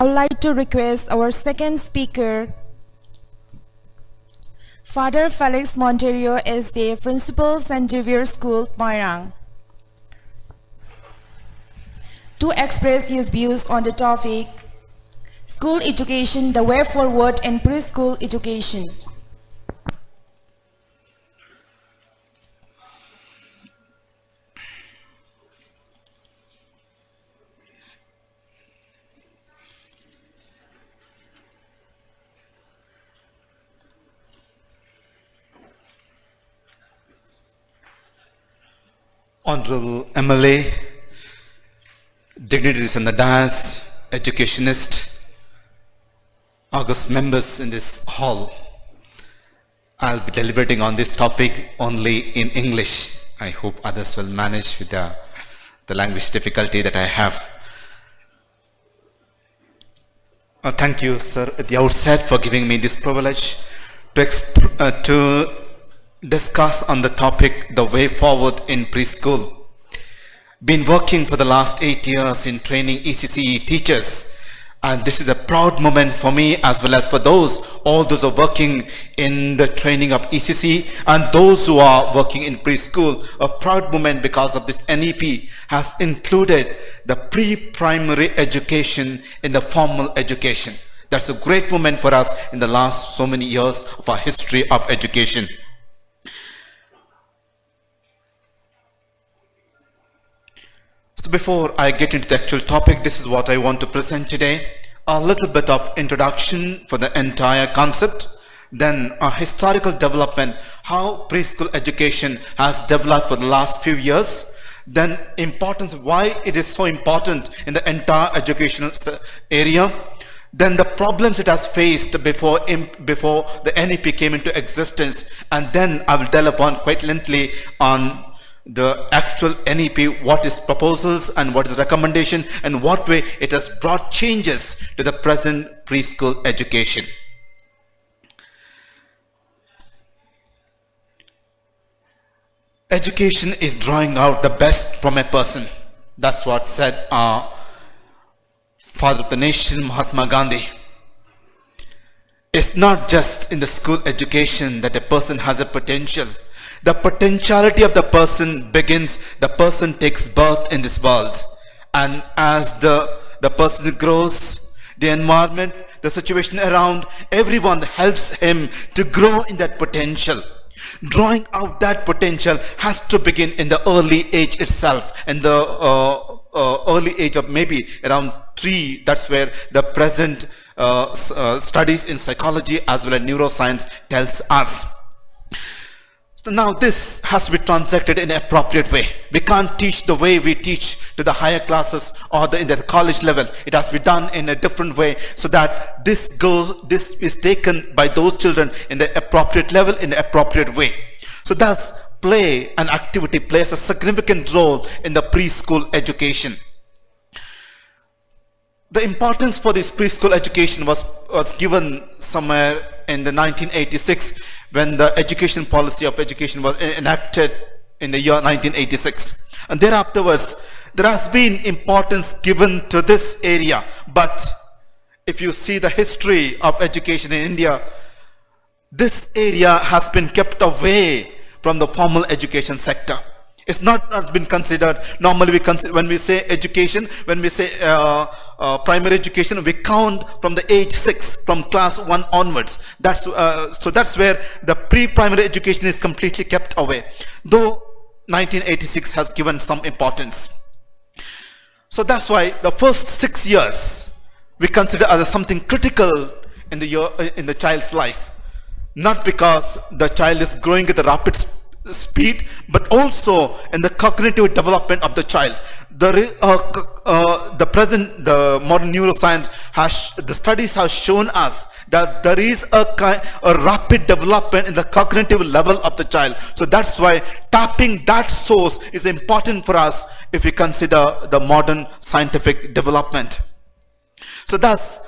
I would like to request our second speaker, Father Felix Monteiro SJ, Principal St. Xavier School, Moirang, to express his views on the topic, School Education, the Way Forward in Preschool Education. Honorable MLA, dignitaries in the dais, educationists, august members in this hall. I'll be deliberating on this topic only in English. I hope others will manage with the language difficulty that I have. Thank you, sir, at the outset for giving me this privilege to discuss on the topic, the way forward in preschool. Been working for the last 8 years in training ECCE teachers, and this is a proud moment for me as well as for all those who are working in the training of ECCE and those who are working in preschool. A proud moment because of this NEP has included the pre-primary education in the formal education. That's a great moment for us in the last so many years of our history of education. So before I get into the actual topic, this is what I want to present today. A little bit of introduction for the entire concept, then a historical development, how preschool education has developed for the last few years, then importance, why it is so important in the entire educational area, then the problems it has faced before the NEP came into existence, and then I will delve upon quite lengthily on the actual NEP, what is proposals and what is recommendation and what way it has brought changes to the present preschool education. Education is drawing out the best from a person. That's what said our father of the nation, Mahatma Gandhi. It's not just in the school education that a person has a potential. The potentiality of the person begins, the person takes birth in this world. And as the person grows, the environment, the situation around, everyone helps him to grow in that potential. Drawing out that potential has to begin in the early age itself, in the early age of maybe around 3, that's where the present studies in psychology as well as neuroscience tells us. So now this has to be transacted in an appropriate way. We can't teach the way we teach to the higher classes or in the college level. It has to be done in a different way so that this is taken by those children in the appropriate level, in the appropriate way. So thus, play and activity plays a significant role in the preschool education. The importance for this preschool education was given somewhere in the 1986 when the education policy of education was enacted in the year 1986. And thereafterwards, there has been importance given to this area. But if you see the history of education in India, this area has been kept away from the formal education sector. It's not been considered. Normally we consider, when we say education, when we say primary education, we count from the age 6, from class 1 onwards. So that's where the pre-primary education is completely kept away, though 1986 has given some importance. So that's why the first 6 years we consider as something critical in the child's life, not because the child is growing at a rapid speed, but also in the cognitive development of the child. The modern neuroscience the studies have shown us that there is a rapid development in the cognitive level of the child. So that's why tapping that source is important for us if we consider the modern scientific development. So thus,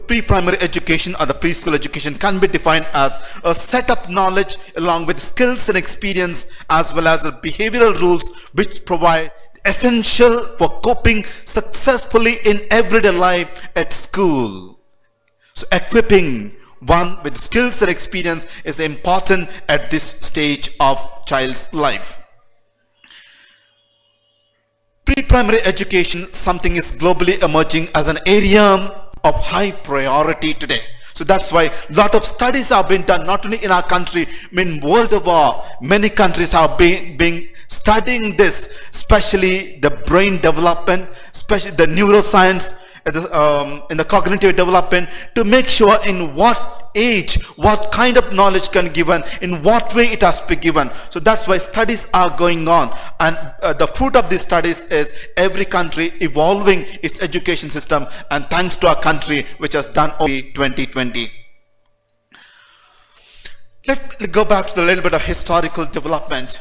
pre-primary education or the preschool education can be defined as a set of knowledge along with skills and experience as well as the behavioral rules which provide essential for coping successfully in everyday life at school. So equipping one with skills and experience is important at this stage of child's life. Pre-primary education, something is globally emerging as an area of high priority today. So that's why a lot of studies have been done, not only in our country, in world over, many countries have been studying this, especially the brain development, especially the neuroscience, in the cognitive development, to make sure in what age, what kind of knowledge can be given, in what way it has to be given. So that's why studies are going on, and the fruit of these studies is every country evolving its education system, and thanks to our country which has done only 2020. Let me go back to the little bit of historical development.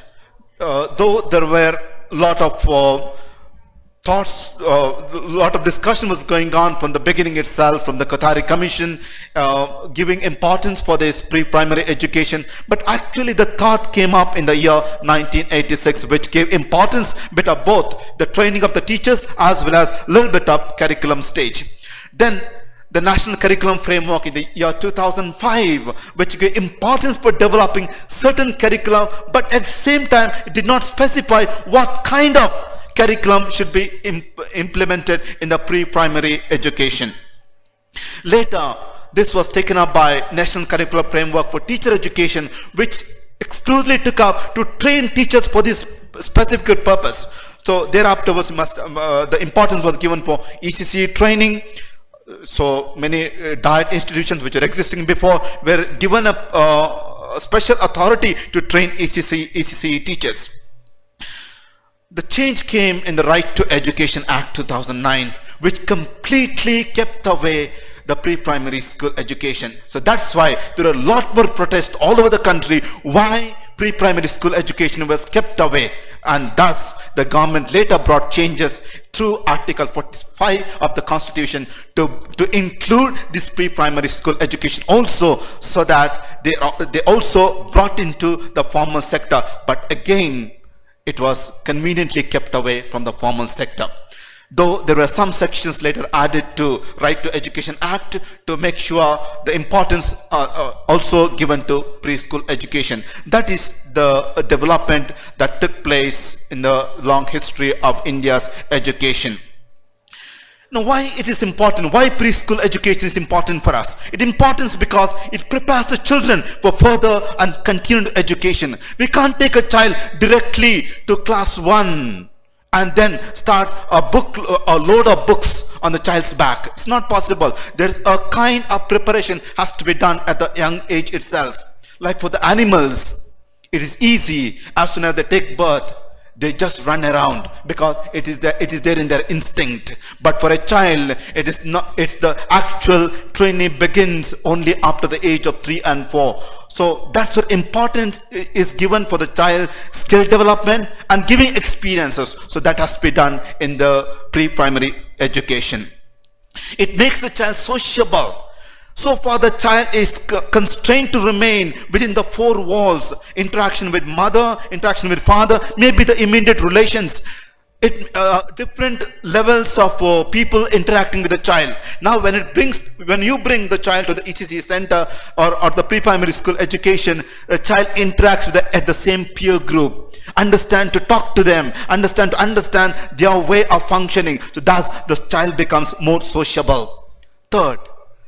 Though there were a lot of thoughts, a lot of discussion was going on from the beginning itself, from the Qatari Commission, giving importance for this pre-primary education. But actually the thought came up in the year 1986, which gave importance bit of both the training of the teachers as well as a little bit of curriculum stage. Then the National Curriculum Framework in the year 2005, which gave importance for developing certain curriculum, but at the same time it did not specify what kind of curriculum should be implemented in the pre-primary education. Later, this was taken up by National Curriculum Framework for Teacher Education, which exclusively took up to train teachers for this specific purpose. So thereafter the importance was given for ECC training. So many diet institutions which were existing before were given a special authority to train ECC teachers. The change came in the Right to Education Act 2009, which completely kept away the pre-primary school education. So that's why there are a lot more protests all over the country why pre-primary school education was kept away, and thus the government later brought changes through Article 45 of the Constitution to include this pre-primary school education also, so that they also brought into the formal sector. But again, it was conveniently kept away from the formal sector. Though there were some sections later added to Right to Education Act to make sure the importance also given to preschool education. That is the development that took place in the long history of India's education. Now, why it is important? Why preschool education is important for us? It is important because it prepares the children for further and continued education. We can't take a child directly to class 1 and then start a load of books on the child's back. It's not possible. There's a kind of preparation has to be done at the young age itself. Like for the animals, it is easy. As soon as they take birth, they just run around because it is there in their instinct. But for a child, it is not. It's the actual training begins only after the age of 3 and 4. So that's what importance is given for the child, skill development and giving experiences. So that has to be done in the pre-primary education. It makes the child sociable. So far the child is constrained to remain within the 4 walls. Interaction with mother, interaction with father, maybe the immediate relations. Different levels of people interacting with the child. Now when you bring the child to the ECC center or the pre-primary school education, the child interacts with at the same peer group. Understand to talk to them, understand their way of functioning. So thus the child becomes more sociable. Third,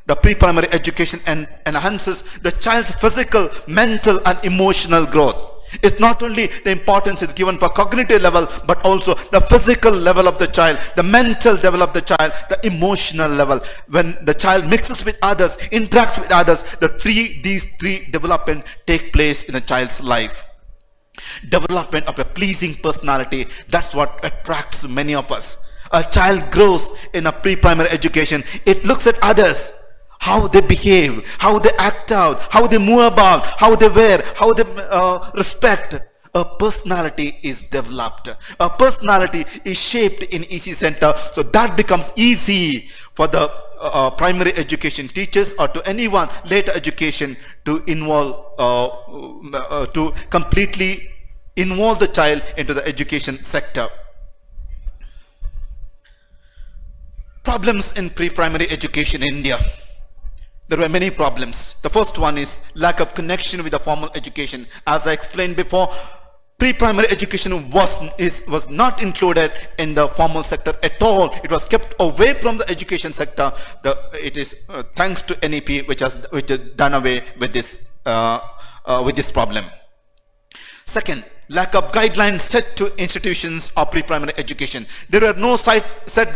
the pre-primary education enhances the child's physical, mental and emotional growth. It's not only the importance is given for cognitive level, but also the physical level of the child, the mental level of the child, the emotional level. When the child mixes with others, interacts with others, these three development take place in a child's life. Development of a pleasing personality, that's what attracts many of us. A child grows in a pre-primary education. It looks at others, how they behave, how they act out, how they move about, how they wear, how they respect. A personality is developed. A personality is shaped in EC Center. So that becomes easy for the primary education teachers or to anyone later education to involve, to completely involve the child into the education sector. Problems in pre-primary education in India. There were many problems. The first one is lack of connection with the formal education. As I explained before, pre-primary education was not included in the formal sector at all. It was kept away from the education sector. It is thanks to NEP which has done away with this problem. Second, lack of guidelines set to institutions of pre-primary education. There were no set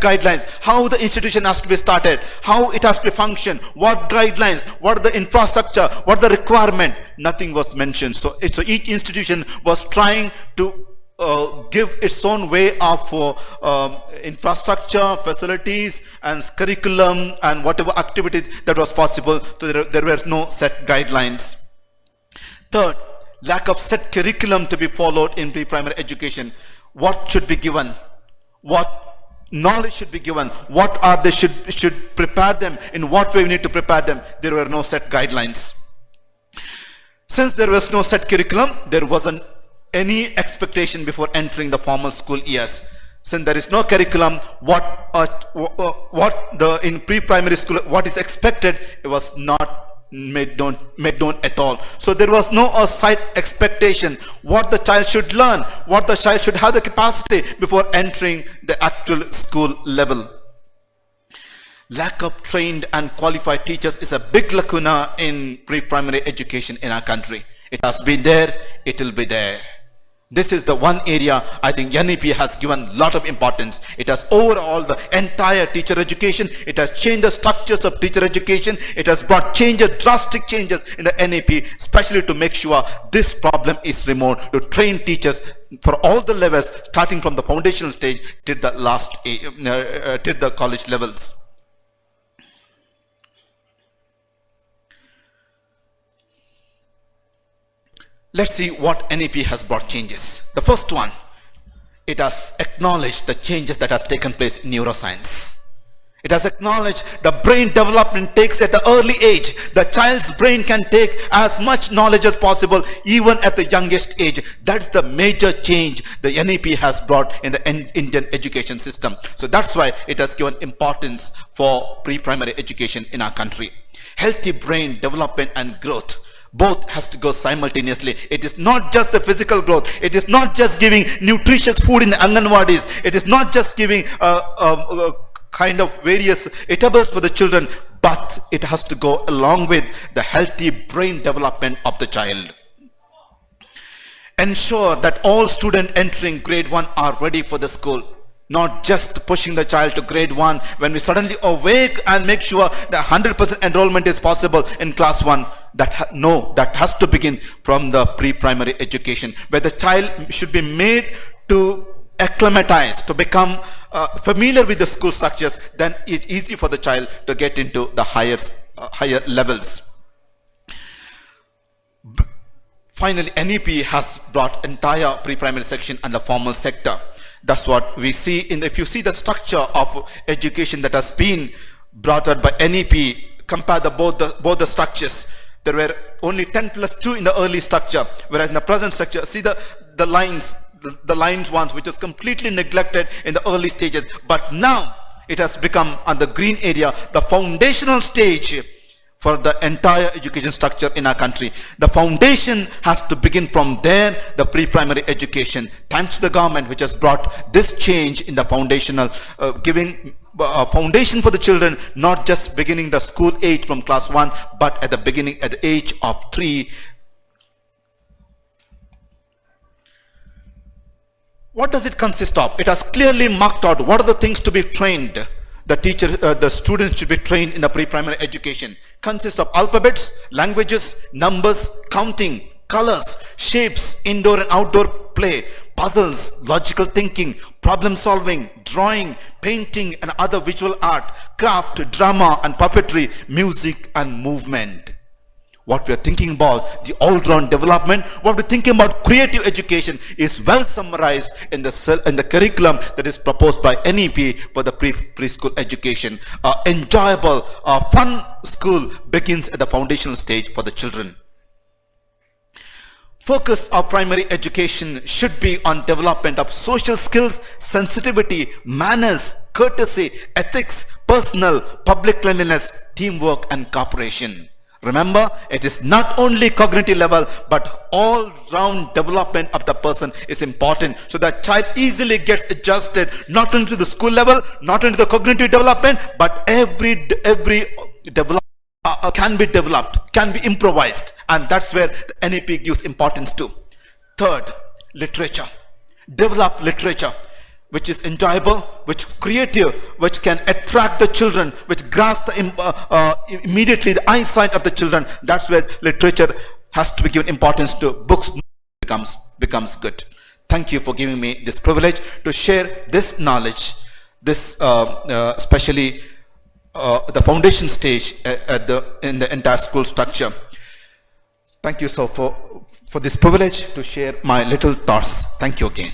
guidelines, how the institution has to be started, how it has to function, what guidelines, what are the infrastructure, what the requirement. Nothing was mentioned. So each institution was trying to give its own way of infrastructure, facilities, and curriculum, and whatever activities that was possible. So there were no set guidelines. Third, lack of set curriculum to be followed in pre-primary education. What should be given? What knowledge should be given? What are they should prepare them? In what way we need to prepare them? There were no set guidelines. Since there was no set curriculum, there wasn't any expectation before entering the formal school years. Since there is no curriculum, in pre-primary school, what is expected, it was not made known at all. So there was no side expectation what the child should learn, what the child should have the capacity before entering the actual school level. Lack of trained and qualified teachers is a big lacuna in pre-primary education in our country. It has been there, it will be there. This is the one area I think NEP has given a lot of importance. It has overall the entire teacher education. It has changed the structures of teacher education. It has brought drastic changes in the NEP, especially to make sure this problem is removed, to train teachers for all the levels, starting from the foundational stage till the college levels. Let's see what NEP has brought changes. The first one, it has acknowledged the changes that has taken place in neuroscience. It has acknowledged the brain development takes at an early age. The child's brain can take as much knowledge as possible even at the youngest age. That's the major change the NEP has brought in the Indian education system. So that's why it has given importance for pre-primary education in our country. Healthy brain development and growth, both has to go simultaneously. It is not just the physical growth. It is not just giving nutritious food in the Anganwadis. It is not just giving kind of various eatables for the children, but it has to go along with the healthy brain development of the child. Ensure that all students entering grade 1 are ready for the school. Not just pushing the child to grade 1 when we suddenly awake and make sure that 100% enrollment is possible in class 1. That has to begin from the pre-primary education, where the child should be made to acclimatize, to become familiar with the school structures. Then it's easy for the child to get into the higher levels. Finally, NEP has brought entire pre-primary section and the formal sector. That's what we see if you see the structure of education that has been brought out by NEP, compare both the structures. There were only 10+2 in the early structure, whereas in the present structure, see the lines ones, which is completely neglected in the early stages. But now it has become on the green area, the foundational stage for the entire education structure in our country. The foundation has to begin from there, the pre-primary education. Thanks to the government which has brought this change in the foundational, giving a foundation for the children, not just beginning the school age from class 1, but at the age of 3. What does it consist of? It has clearly marked out what are the things to be trained. The students should be trained in the pre-primary education. Consists of alphabets, languages, numbers, counting, colors, shapes, indoor and outdoor play, puzzles, logical thinking, problem solving, drawing, painting and other visual art, craft, drama and puppetry, music and movement. What we are thinking about, the all-round development, what we are thinking about creative education is well summarized in the curriculum that is proposed by NEP for the preschool education. Enjoyable, fun school begins at the foundational stage for the children. focus of primary education should be on development of social skills, sensitivity, manners, courtesy, ethics, personal, public cleanliness, teamwork and cooperation. Remember, it is not only cognitive level, but all-round development of the person is important. So the child easily gets adjusted, not only to the school level, not only the cognitive development, but every development can be developed, can be improvised. And that's where the NEP gives importance to. Third, literature. Develop literature which is enjoyable, which creative, which can attract the children, which grasp the immediately the eyesight of the children. That's where literature has to be given importance to. Books becomes good. Thank you for giving me this privilege to share this knowledge, this especially the foundation stage in the entire school structure. Thank you so for this privilege to share my little thoughts. Thank you again.